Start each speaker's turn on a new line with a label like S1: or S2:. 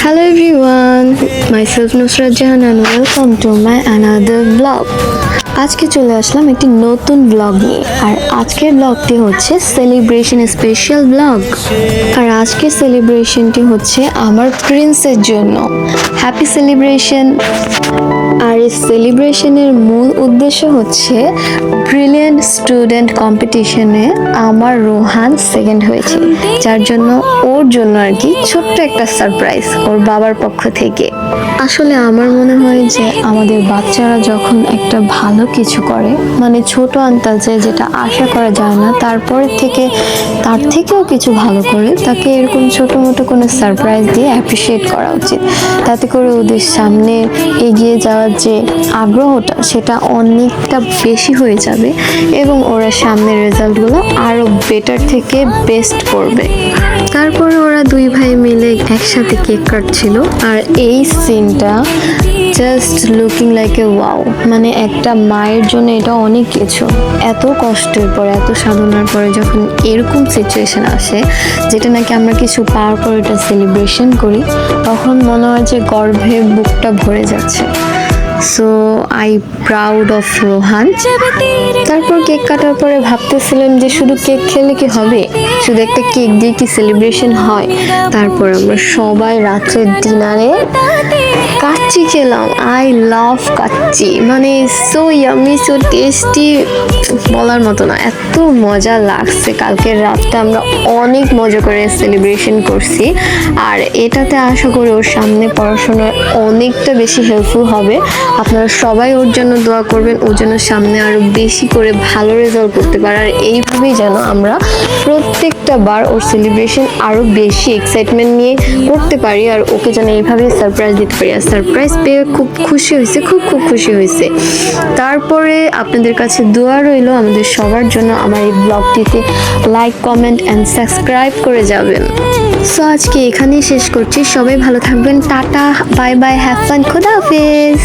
S1: Hello everyone, myself Nusrat Jahan and welcome to my another vlog. আজকে চলে আসলাম একটি নতুন ব্লগ নিয়ে। আর আজকের ব্লগটি হচ্ছে সেলিব্রেশন স্পেশাল ব্লগ। আর আজকের সেলিব্রেশনটি হচ্ছে আমার প্রিন্সের জন্য। Happy celebration. আর এই সেলিব্রেশনের মূল উদ্দেশ্য হচ্ছে ব্রিলিয়েন্ট স্টুডেন্ট কম্পিটিশনে আমার রোহান সেকেন্ড হয়েছে, যার জন্য ওর জন্য আর কি ছোট্ট একটা সারপ্রাইজ ওর বাবার পক্ষ থেকে। আসলে আমার মনে হয় যে আমাদের বাচ্চারা যখন একটা ভালো কিছু করে, মানে ছোট আন্দাজে যেটা আশা করা যায় না, তারপরে থেকে তার থেকেও কিছু ভালো করে, তাকে এরকম ছোট মোটো কোনো সারপ্রাইজ দিয়ে অ্যাপ্রিসিয়েট করা উচিত। তাতে করে ওদের সামনে এগিয়ে যাওয়ার যে আগ্রহটা সেটা অনেকটা বেশি হয়ে যাবে এবং ওরা সামনের রেজাল্টগুলো আরও বেটার থেকে বেস্ট করবে। তারপরে ওরা দুই ভাই মিলে একসাথে কেক কাটছিল। আর এই সিনটা just looking like a wow, মানে একটা মায়ের জন্য এটা অনেক কিছু। এত কষ্টের পরে, এত সাধনার পরে যখন এরকম সিচুয়েশন আসে যেটা নাকি আমরা কিছু পাওয়ার পর এটা সেলিব্রেশন করি, তখন মনে হয় যে গর্ভে বুকটা ভরে যাচ্ছে। So I proud of Rohan. তারপর কেক কাটার পরে ভাবতেছিলাম যে শুধু কেক খেলে কি হবে, শুধু একটা কেক দিয়ে কি সেলিব্রেশন হয়? তারপর আমরা সবাই রাত্রের ডিনারে কাচ্চি খেলাম। আই লাভ কাচ্চি, মানে সো ইয়ামি, সো টেস্টি, বলার মতো না, এত মজা লাগছে। কালকের রাতটা আমরা অনেক মজা করে সেলিব্রেশন করছি। আর এটাতে আশা করি ওর সামনে পড়াশোনায় অনেকটা বেশি হেল্পফুল হবে। আপনারা সবাই ওর জন্য দোয়া করবেন, ওর জন্য সামনে আরও বেশি করে ভালো রেজাল্ট করতে পারে। আর এইভাবেই যেন আমরা প্রত্যেকটা বার ওর সেলিব্রেশন আরও বেশি এক্সাইটমেন্ট নিয়ে করতে পারি, আর ওকে যেন এইভাবেই সারপ্রাইজ দিতে পারি। আর সারপ্রাইজ পেয়ে খুব খুশি হয়েছে, খুব খুশি হয়েছে। তারপরে আপনাদের কাছে দোয়া রইল আমাদের সবার জন্য। আমার এই ব্লগটিতে লাইক, কমেন্ট অ্যান্ড সাবস্ক্রাইব করে যাবেন। সো আজকে এখানেই শেষ করছি। সবাই ভালো থাকবেন। Tata, bye bye, have fun, খোদা হাফেজ।